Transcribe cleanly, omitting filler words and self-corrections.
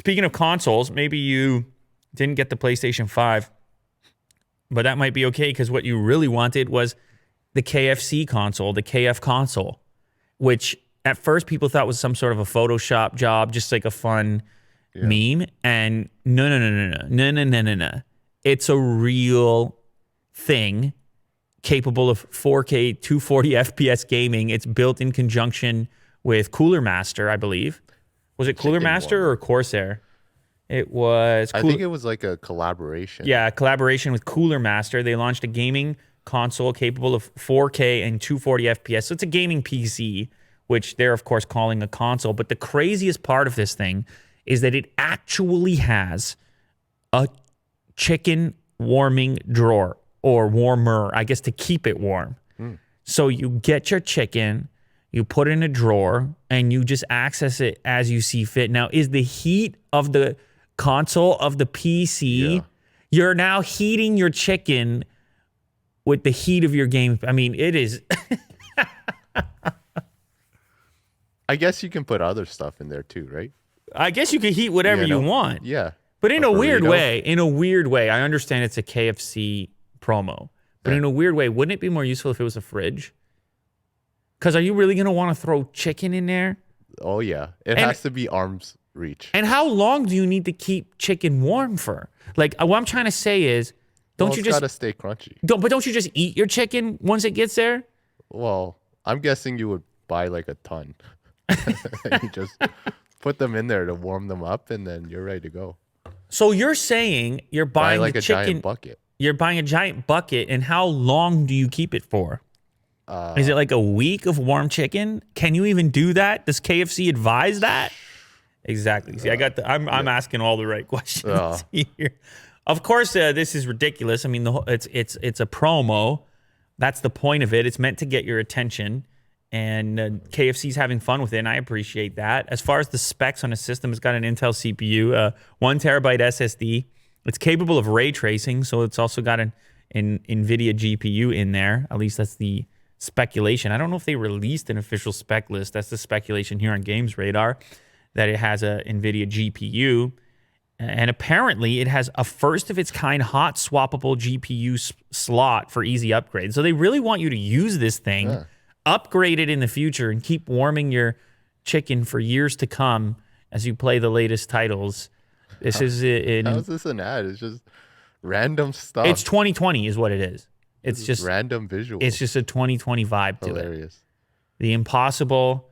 Speaking of consoles, maybe you didn't get the PlayStation 5, but that might be okay because what you really wanted was the KFC console, the KF console, which at first people thought was some sort of a Photoshop job, just like a fun meme. And no. It's a real thing capable of 4K 240 FPS gaming. It's built in conjunction with Cooler Master, I believe. Was it Cooler Master or Corsair? It was... I think it was like a collaboration. Yeah, a collaboration with Cooler Master. They launched a gaming console capable of 4K and 240 FPS. So it's a gaming PC, which they're, of course, calling a console. But the craziest part of this thing is that it actually has a chicken warming drawer or warmer, I guess, to keep it warm. So you get your chicken, you put it in a drawer, and you just access it as you see fit. Now, is the heat of the console of the PC, you're now heating your chicken with the heat of your game. I mean, it is... I guess you can put other stuff in there too, right? I guess you can heat whatever you want. Yeah. But in a weird way, I understand it's a KFC promo. But in a weird way, wouldn't it be more useful if it was a fridge? Because are you really going to want to throw chicken in there? Oh, yeah. It has to be arm's reach. And how long do you need to keep chicken warm for? Like, what I'm trying to say is, don't you just... It's got to stay crunchy. But don't you just eat your chicken once it gets there? Well, I'm guessing you would buy like a ton. You just put them in there to warm them up, and then you're ready to go. So you're saying you're buying like the a chicken... giant bucket. You're buying a giant bucket, and how long do you keep it for? Is it like a week of warm chicken? Can you even do that? Does KFC advise that? Exactly. See, I'm asking all the right questions here. Of course, this is ridiculous. I mean, it's a promo. That's the point of it. It's meant to get your attention, and KFC's having fun with it, and I appreciate that. As far as the specs on a system, it's got an Intel CPU, 1 terabyte SSD. It's capable of ray tracing, so it's also got an NVIDIA GPU in there. At least that's the speculation. I don't know if they released an official spec list. That's the speculation here on Games Radar, that it has a NVIDIA GPU. And apparently it has a first-of-its-kind hot swappable GPU slot for easy upgrades. So they really want you to use this thing, upgrade it in the future, and keep warming your chicken for years to come as you play the latest titles. This is it. How is this an ad? It's just random stuff. It's 2020 is what it is. It's just random visuals. It's just a 2020 vibe to it. Hilarious. The impossible